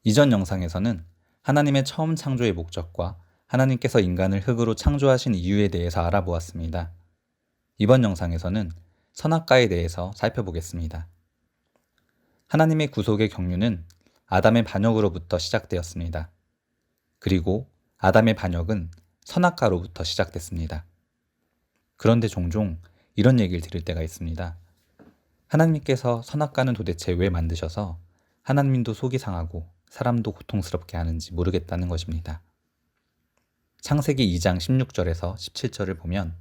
이전 영상에서는 하나님의 처음 창조의 목적과 하나님께서 인간을 흙으로 창조하신 이유에 대해서 알아보았습니다. 이번 영상에서는 선악과에 대해서 살펴보겠습니다. 하나님의 구속의 경륜은 아담의 반역으로부터 시작되었습니다. 그리고 아담의 반역은 선악과로부터 시작됐습니다. 그런데 종종 이런 얘기를 들을 때가 있습니다. 하나님께서 선악과는 도대체 왜 만드셔서 하나님도 속이 상하고 사람도 고통스럽게 하는지 모르겠다는 것입니다. 창세기 2장 16절에서 17절을 보면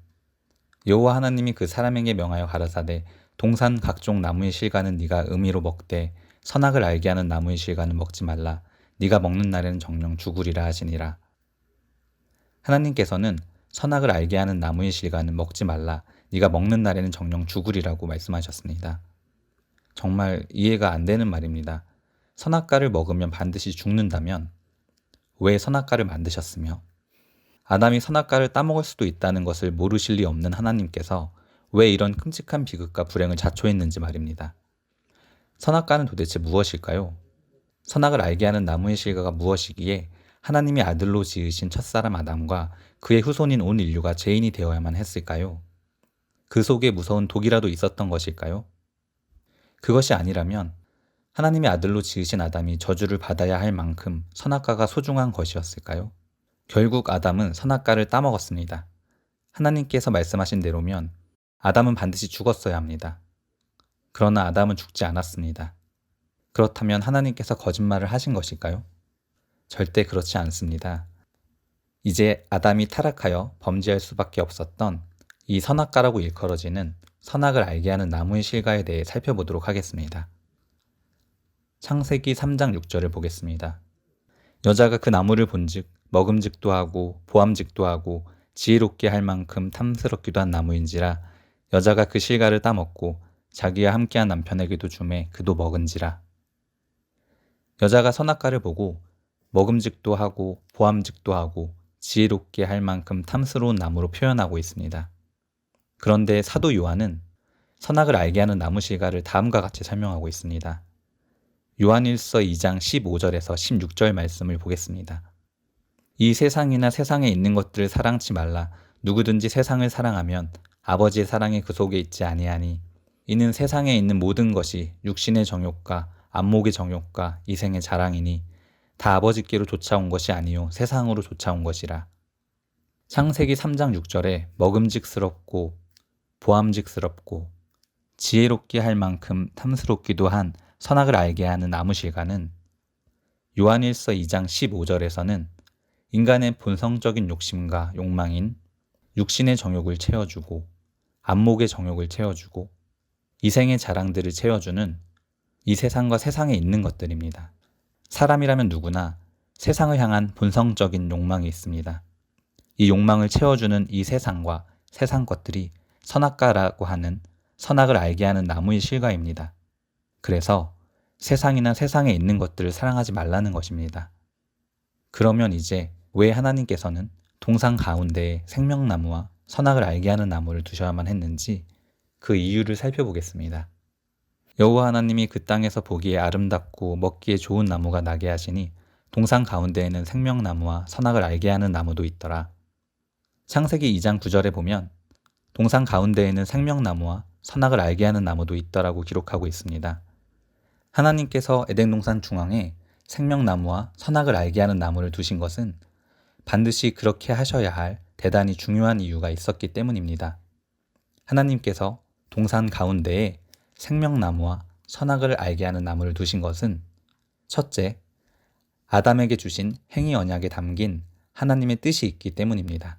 여호와 하나님이 그 사람에게 명하여 가라사대 동산 각종 나무의 실과는 네가 음이로 먹되 선악을 알게 하는 나무의 실과는 먹지 말라. 네가 먹는 날에는 정령 죽으리라 하시니라. 하나님께서는 선악을 알게 하는 나무의 실과는 먹지 말라. 네가 먹는 날에는 정령 죽으리라고 말씀하셨습니다. 정말 이해가 안 되는 말입니다. 선악과를 먹으면 반드시 죽는다면 왜 선악과를 만드셨으며 아담이 선악과를 따먹을 수도 있다는 것을 모르실 리 없는 하나님께서 왜 이런 끔찍한 비극과 불행을 자초했는지 말입니다. 선악과는 도대체 무엇일까요? 선악을 알게 하는 나무의 실과가 무엇이기에 하나님이 아들로 지으신 첫사람 아담과 그의 후손인 온 인류가 죄인이 되어야만 했을까요? 그 속에 무서운 독이라도 있었던 것일까요? 그것이 아니라면 하나님의 아들로 지으신 아담이 저주를 받아야 할 만큼 선악과가 소중한 것이었을까요? 결국 아담은 선악과를 따먹었습니다. 하나님께서 말씀하신 대로면 아담은 반드시 죽었어야 합니다. 그러나 아담은 죽지 않았습니다. 그렇다면 하나님께서 거짓말을 하신 것일까요? 절대 그렇지 않습니다. 이제 아담이 타락하여 범죄할 수밖에 없었던 이 선악과라고 일컬어지는 선악을 알게 하는 나무의 실과에 대해 살펴보도록 하겠습니다. 창세기 3장 6절을 보겠습니다. 여자가 그 나무를 본즉 먹음직도 하고 보암직도 하고 지혜롭게 할 만큼 탐스럽기도 한 나무인지라 여자가 그 실과를 따먹고 자기와 함께한 남편에게도 주매 그도 먹은지라. 여자가 선악과를 보고 먹음직도 하고 보암직도 하고 지혜롭게 할 만큼 탐스러운 나무로 표현하고 있습니다. 그런데 사도 요한은 선악을 알게 하는 나무 실과를 다음과 같이 설명하고 있습니다. 요한일서 2장 15절에서 16절 말씀을 보겠습니다. 이 세상이나 세상에 있는 것들을 사랑치 말라. 누구든지 세상을 사랑하면 아버지의 사랑이 그 속에 있지 아니하니 이는 세상에 있는 모든 것이 육신의 정욕과 안목의 정욕과 이생의 자랑이니 다 아버지께로 쫓아온 것이 아니요 세상으로 쫓아온 것이라. 창세기 3장 6절에 먹음직스럽고 보암직스럽고 지혜롭게 할 만큼 탐스럽기도 한 선악을 알게 하는 나무 실과는 요한일서 2장 15절에서는 인간의 본성적인 욕심과 욕망인 육신의 정욕을 채워주고 안목의 정욕을 채워주고 이생의 자랑들을 채워주는 이 세상과 세상에 있는 것들입니다. 사람이라면 누구나 세상을 향한 본성적인 욕망이 있습니다. 이 욕망을 채워주는 이 세상과 세상 것들이 선악과라고 하는 선악을 알게 하는 나무의 실과입니다. 그래서 세상이나 세상에 있는 것들을 사랑하지 말라는 것입니다. 그러면 이제 왜 하나님께서는 동산 가운데에 생명나무와 선악을 알게 하는 나무를 두셔야만 했는지 그 이유를 살펴보겠습니다. 여호와 하나님이 그 땅에서 보기에 아름답고 먹기에 좋은 나무가 나게 하시니 동산 가운데에는 생명나무와 선악을 알게 하는 나무도 있더라. 창세기 2장 9절에 보면 동산 가운데에는 생명나무와 선악을 알게 하는 나무도 있더라고 기록하고 있습니다. 하나님께서 에덴 동산 중앙에 생명나무와 선악을 알게 하는 나무를 두신 것은 반드시 그렇게 하셔야 할 대단히 중요한 이유가 있었기 때문입니다. 하나님께서 동산 가운데에 생명나무와 선악을 알게 하는 나무를 두신 것은 첫째, 아담에게 주신 행위 언약에 담긴 하나님의 뜻이 있기 때문입니다.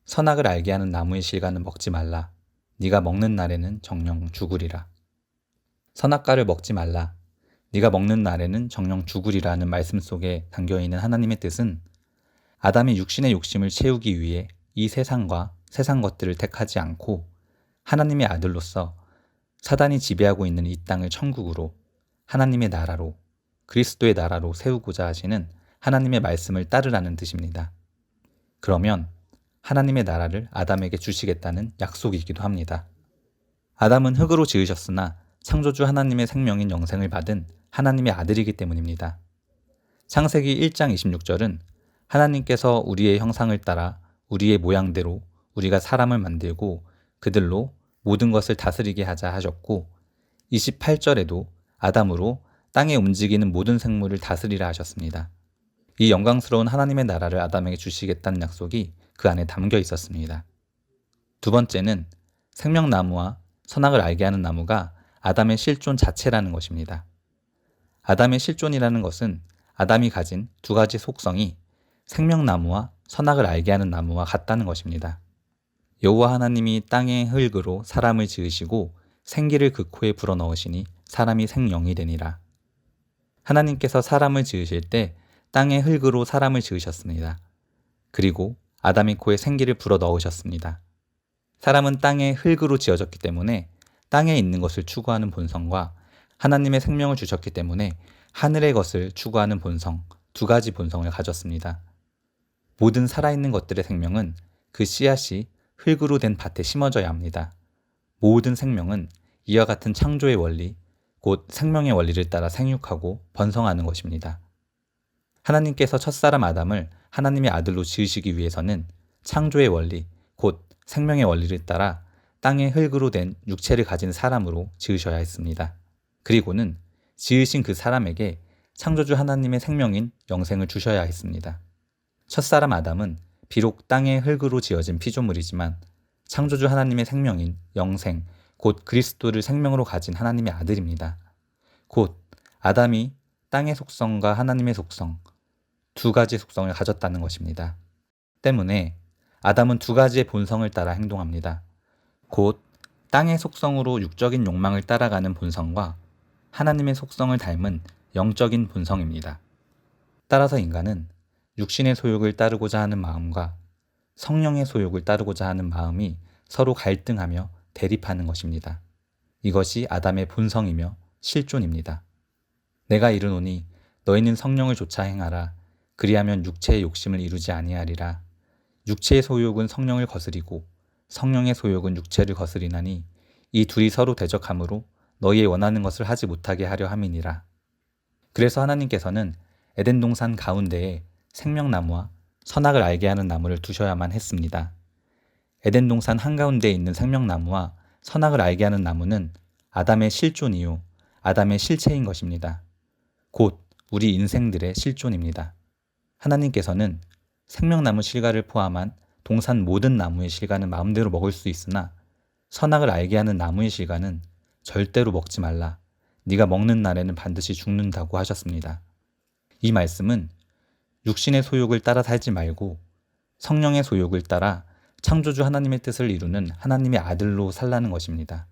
선악을 알게 하는 나무의 실과는 먹지 말라. 네가 먹는 날에는 정령 죽으리라. 선악과를 먹지 말라. 네가 먹는 날에는 정령 죽으리라는 말씀 속에 담겨있는 하나님의 뜻은 아담이 육신의 욕심을 채우기 위해 이 세상과 세상 것들을 택하지 않고 하나님의 아들로서 사단이 지배하고 있는 이 땅을 천국으로 하나님의 나라로 그리스도의 나라로 세우고자 하시는 하나님의 말씀을 따르라는 뜻입니다. 그러면 하나님의 나라를 아담에게 주시겠다는 약속이기도 합니다. 아담은 흙으로 지으셨으나 창조주 하나님의 생명인 영생을 받은 하나님의 아들이기 때문입니다. 창세기 1장 26절은 하나님께서 우리의 형상을 따라 우리의 모양대로 우리가 사람을 만들고 그들로 모든 것을 다스리게 하자 하셨고, 28절에도 아담으로 땅에 움직이는 모든 생물을 다스리라 하셨습니다. 이 영광스러운 하나님의 나라를 아담에게 주시겠다는 약속이 그 안에 담겨 있었습니다. 두 번째는 생명나무와 선악을 알게 하는 나무가 아담의 실존 자체라는 것입니다. 아담의 실존이라는 것은 아담이 가진 두 가지 속성이 생명나무와 선악을 알게 하는 나무와 같다는 것입니다. 여호와 하나님이 땅의 흙으로 사람을 지으시고 생기를 그 코에 불어넣으시니 사람이 생명이 되니라. 하나님께서 사람을 지으실 때 땅의 흙으로 사람을 지으셨습니다. 그리고 아담의 코에 생기를 불어넣으셨습니다. 사람은 땅의 흙으로 지어졌기 때문에 땅에 있는 것을 추구하는 본성과 하나님의 생명을 주셨기 때문에 하늘의 것을 추구하는 본성, 두 가지 본성을 가졌습니다. 모든 살아있는 것들의 생명은 그 씨앗이 흙으로 된 밭에 심어져야 합니다. 모든 생명은 이와 같은 창조의 원리, 곧 생명의 원리를 따라 생육하고 번성하는 것입니다. 하나님께서 첫사람 아담을 하나님의 아들로 지으시기 위해서는 창조의 원리, 곧 생명의 원리를 따라 땅의 흙으로 된 육체를 가진 사람으로 지으셔야 했습니다. 그리고는 지으신 그 사람에게 창조주 하나님의 생명인 영생을 주셔야 했습니다. 첫사람 아담은 비록 땅의 흙으로 지어진 피조물이지만 창조주 하나님의 생명인 영생, 곧 그리스도를 생명으로 가진 하나님의 아들입니다. 곧 아담이 땅의 속성과 하나님의 속성, 두 가지 속성을 가졌다는 것입니다. 때문에 아담은 두 가지의 본성을 따라 행동합니다. 곧 땅의 속성으로 육적인 욕망을 따라가는 본성과 하나님의 속성을 닮은 영적인 본성입니다. 따라서 인간은 육신의 소욕을 따르고자 하는 마음과 성령의 소욕을 따르고자 하는 마음이 서로 갈등하며 대립하는 것입니다. 이것이 아담의 본성이며 실존입니다. 내가 이르노니 너희는 성령을 좇아 행하라. 그리하면 육체의 욕심을 이루지 아니하리라. 육체의 소욕은 성령을 거스리고 성령의 소욕은 육체를 거스리나니 이 둘이 서로 대적하므로 너희의 원하는 것을 하지 못하게 하려 함이니라. 그래서 하나님께서는 에덴 동산 가운데에 생명나무와 선악을 알게 하는 나무를 두셔야만 했습니다. 에덴 동산 한가운데에 있는 생명나무와 선악을 알게 하는 나무는 아담의 실존이요, 아담의 실체인 것입니다. 곧 우리 인생들의 실존입니다. 하나님께서는 생명나무 실과를 포함한 동산 모든 나무의 실과는 마음대로 먹을 수 있으나 선악을 알게 하는 나무의 실과는 절대로 먹지 말라. 네가 먹는 날에는 반드시 죽는다고 하셨습니다. 이 말씀은 육신의 소욕을 따라 살지 말고 성령의 소욕을 따라 창조주 하나님의 뜻을 이루는 하나님의 아들로 살라는 것입니다.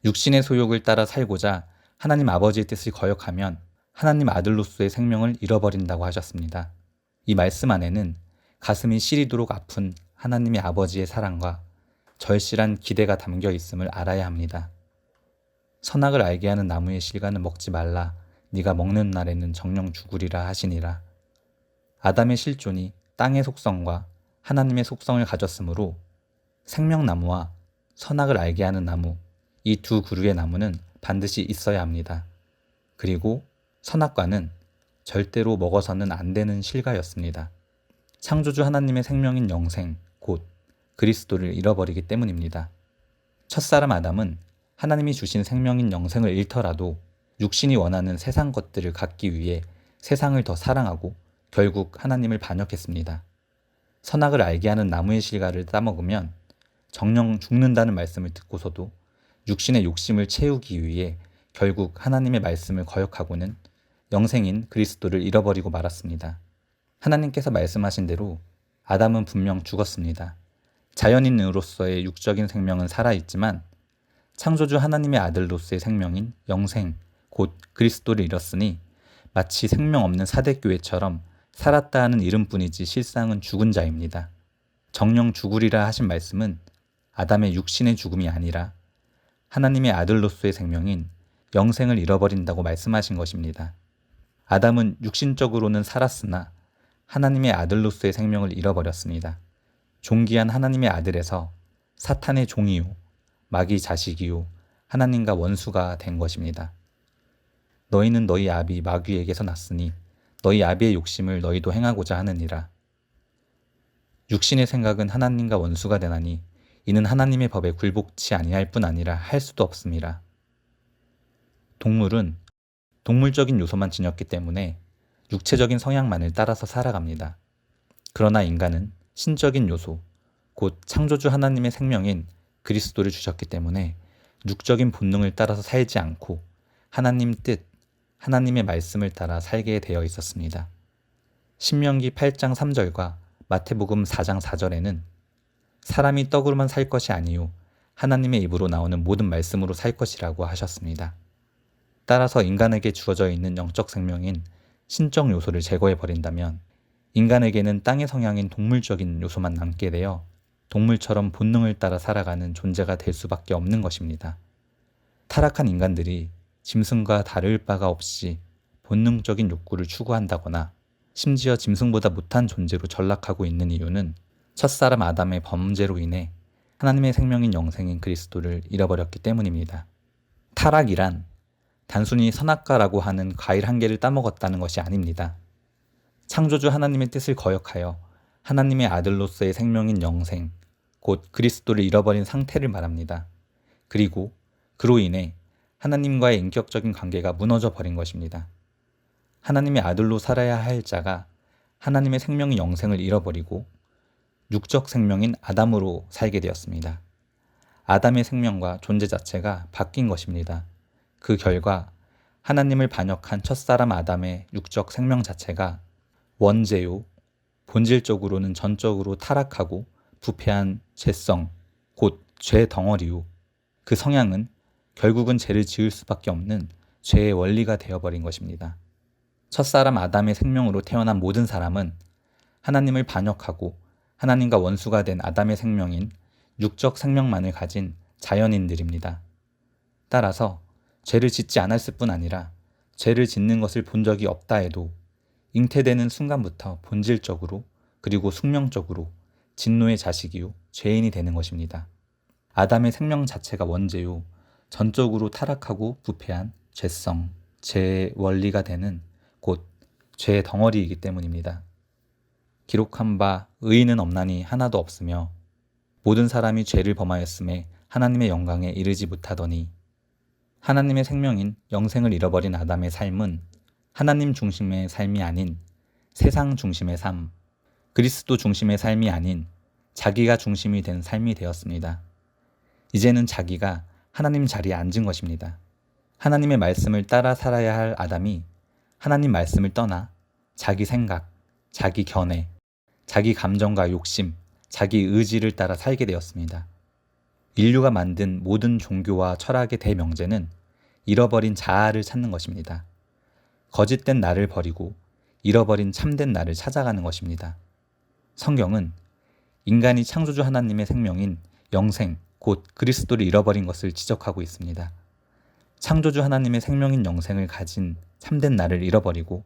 육신의 소욕을 따라 살고자 하나님 아버지의 뜻을 거역하면 하나님 아들로서의 생명을 잃어버린다고 하셨습니다. 이 말씀 안에는 가슴이 시리도록 아픈 하나님의 아버지의 사랑과 절실한 기대가 담겨 있음을 알아야 합니다. 선악을 알게 하는 나무의 실과는 먹지 말라. 네가 먹는 날에는 정령 죽으리라 하시니라. 아담의 실존이 땅의 속성과 하나님의 속성을 가졌으므로 생명나무와 선악을 알게 하는 나무, 이 두 그루의 나무는 반드시 있어야 합니다. 그리고 선악과는 절대로 먹어서는 안 되는 실과였습니다. 창조주 하나님의 생명인 영생, 곧 그리스도를 잃어버리기 때문입니다. 첫사람 아담은 하나님이 주신 생명인 영생을 잃더라도 육신이 원하는 세상 것들을 갖기 위해 세상을 더 사랑하고 결국 하나님을 반역했습니다. 선악을 알게 하는 나무의 실과를 따먹으면 정령 죽는다는 말씀을 듣고서도 육신의 욕심을 채우기 위해 결국 하나님의 말씀을 거역하고는 영생인 그리스도를 잃어버리고 말았습니다. 하나님께서 말씀하신 대로 아담은 분명 죽었습니다. 자연인으로서의 육적인 생명은 살아있지만 창조주 하나님의 아들로서의 생명인 영생, 곧 그리스도를 잃었으니 마치 생명 없는 사대교회처럼 살았다 하는 이름뿐이지 실상은 죽은 자입니다. 정령 죽으리라 하신 말씀은 아담의 육신의 죽음이 아니라 하나님의 아들로서의 생명인 영생을 잃어버린다고 말씀하신 것입니다. 아담은 육신적으로는 살았으나 하나님의 아들로서의 생명을 잃어버렸습니다. 존귀한 하나님의 아들에서 사탄의 종이요, 마귀 자식이요, 하나님과 원수가 된 것입니다. 너희는 너희 아비 마귀에게서 났으니 너희 아비의 욕심을 너희도 행하고자 하느니라. 육신의 생각은 하나님과 원수가 되나니 이는 하나님의 법에 굴복치 아니할 뿐 아니라 할 수도 없음이라. 동물은 동물적인 요소만 지녔기 때문에 육체적인 성향만을 따라서 살아갑니다. 그러나 인간은 신적인 요소, 곧 창조주 하나님의 생명인 그리스도를 주셨기 때문에 육적인 본능을 따라서 살지 않고 하나님 뜻, 하나님의 말씀을 따라 살게 되어 있었습니다. 신명기 8장 3절과 마태복음 4장 4절에는 사람이 떡으로만 살 것이 아니요 하나님의 입으로 나오는 모든 말씀으로 살 것이라고 하셨습니다. 따라서 인간에게 주어져 있는 영적 생명인 신적 요소를 제거해 버린다면 인간에게는 땅의 성향인 동물적인 요소만 남게 되어 동물처럼 본능을 따라 살아가는 존재가 될 수밖에 없는 것입니다. 타락한 인간들이 짐승과 다를 바가 없이 본능적인 욕구를 추구한다거나 심지어 짐승보다 못한 존재로 전락하고 있는 이유는 첫사람 아담의 범죄로 인해 하나님의 생명인 영생인 그리스도를 잃어버렸기 때문입니다. 타락이란 단순히 선악과라고 하는 과일 한 개를 따먹었다는 것이 아닙니다. 창조주 하나님의 뜻을 거역하여 하나님의 아들로서의 생명인 영생, 곧 그리스도를 잃어버린 상태를 말합니다. 그리고 그로 인해 하나님과의 인격적인 관계가 무너져 버린 것입니다. 하나님의 아들로 살아야 할 자가 하나님의 생명인 영생을 잃어버리고 육적 생명인 아담으로 살게 되었습니다. 아담의 생명과 존재 자체가 바뀐 것입니다. 그 결과 하나님을 반역한 첫사람 아담의 육적 생명 자체가 원죄요, 본질적으로는 전적으로 타락하고 부패한 죄성, 곧 죄 덩어리요. 그 성향은 결국은 죄를 지을 수밖에 없는 죄의 원리가 되어버린 것입니다. 첫사람 아담의 생명으로 태어난 모든 사람은 하나님을 반역하고 하나님과 원수가 된 아담의 생명인 육적 생명만을 가진 자연인들입니다. 따라서 죄를 짓지 않았을 뿐 아니라 죄를 짓는 것을 본 적이 없다 해도 잉태되는 순간부터 본질적으로 그리고 숙명적으로 진노의 자식이요 죄인이 되는 것입니다. 아담의 생명 자체가 원죄요 전적으로 타락하고 부패한 죄성, 죄의 원리가 되는 곧 죄의 덩어리이기 때문입니다. 기록한 바 의인은 없나니 하나도 없으며 모든 사람이 죄를 범하였음에 하나님의 영광에 이르지 못하더니 하나님의 생명인 영생을 잃어버린 아담의 삶은 하나님 중심의 삶이 아닌 세상 중심의 삶, 그리스도 중심의 삶이 아닌 자기가 중심이 된 삶이 되었습니다. 이제는 자기가 하나님 자리에 앉은 것입니다. 하나님의 말씀을 따라 살아야 할 아담이 하나님 말씀을 떠나 자기 생각, 자기 견해, 자기 감정과 욕심, 자기 의지를 따라 살게 되었습니다. 인류가 만든 모든 종교와 철학의 대명제는 잃어버린 자아를 찾는 것입니다. 거짓된 나를 버리고 잃어버린 참된 나를 찾아가는 것입니다. 성경은 인간이 창조주 하나님의 생명인 영생, 곧 그리스도를 잃어버린 것을 지적하고 있습니다. 창조주 하나님의 생명인 영생을 가진 참된 나를 잃어버리고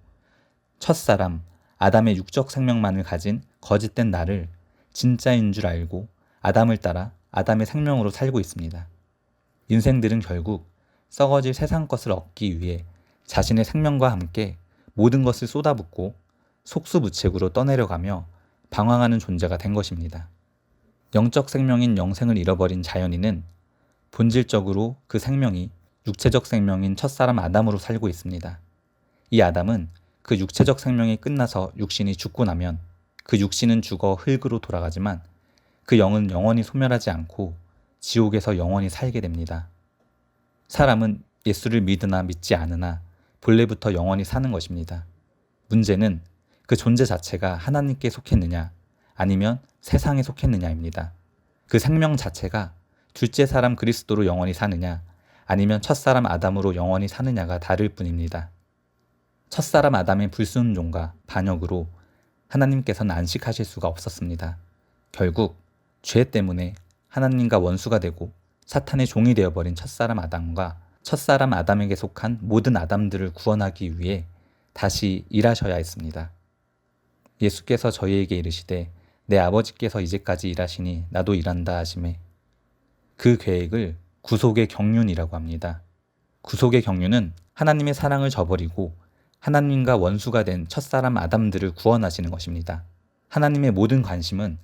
첫사람, 아담의 육적 생명만을 가진 거짓된 나를 진짜인 줄 알고 아담을 따라 아담의 생명으로 살고 있습니다. 인생들은 결국 썩어질 세상 것을 얻기 위해 자신의 생명과 함께 모든 것을 쏟아붓고 속수무책으로 떠내려가며 방황하는 존재가 된 것입니다. 영적 생명인 영생을 잃어버린 자연인은 본질적으로 그 생명이 육체적 생명인 첫사람 아담으로 살고 있습니다. 이 아담은 그 육체적 생명이 끝나서 육신이 죽고 나면 그 육신은 죽어 흙으로 돌아가지만 그 영은 영원히 소멸하지 않고 지옥에서 영원히 살게 됩니다. 사람은 예수를 믿으나 믿지 않으나 본래부터 영원히 사는 것입니다. 문제는 그 존재 자체가 하나님께 속했느냐 아니면 세상에 속했느냐입니다. 그 생명 자체가 둘째 사람 그리스도로 영원히 사느냐 아니면 첫사람 아담으로 영원히 사느냐가 다를 뿐입니다. 첫사람 아담의 불순종과 반역으로 하나님께서는 안식하실 수가 없었습니다. 결국 죄 때문에 하나님과 원수가 되고 사탄의 종이 되어버린 첫사람 아담과 첫사람 아담에게 속한 모든 아담들을 구원하기 위해 다시 일하셔야 했습니다. 예수께서 저희에게 이르시되 내 아버지께서 이제까지 일하시니 나도 일한다 하시매 그 계획을 구속의 경륜이라고 합니다. 구속의 경륜은 하나님의 사랑을 저버리고 하나님과 원수가 된 첫사람 아담들을 구원하시는 것입니다. 하나님의 모든 관심은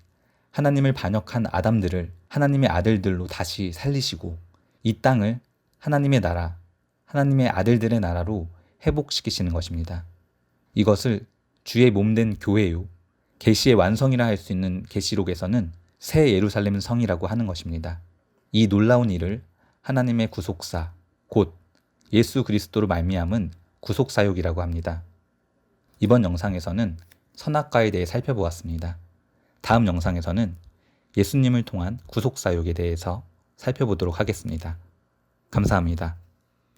하나님을 반역한 아담들을 하나님의 아들들로 다시 살리시고 이 땅을 하나님의 나라, 하나님의 아들들의 나라로 회복시키시는 것입니다. 이것을 주의 몸된 교회요, 계시의 완성이라 할 수 있는 계시록에서는 새 예루살렘 성이라고 하는 것입니다. 이 놀라운 일을 하나님의 구속사, 곧 예수 그리스도로 말미암은 구속사역이라고 합니다. 이번 영상에서는 선악과에 대해 살펴보았습니다. 다음 영상에서는 예수님을 통한 구속사역에 대해서 살펴보도록 하겠습니다. 감사합니다.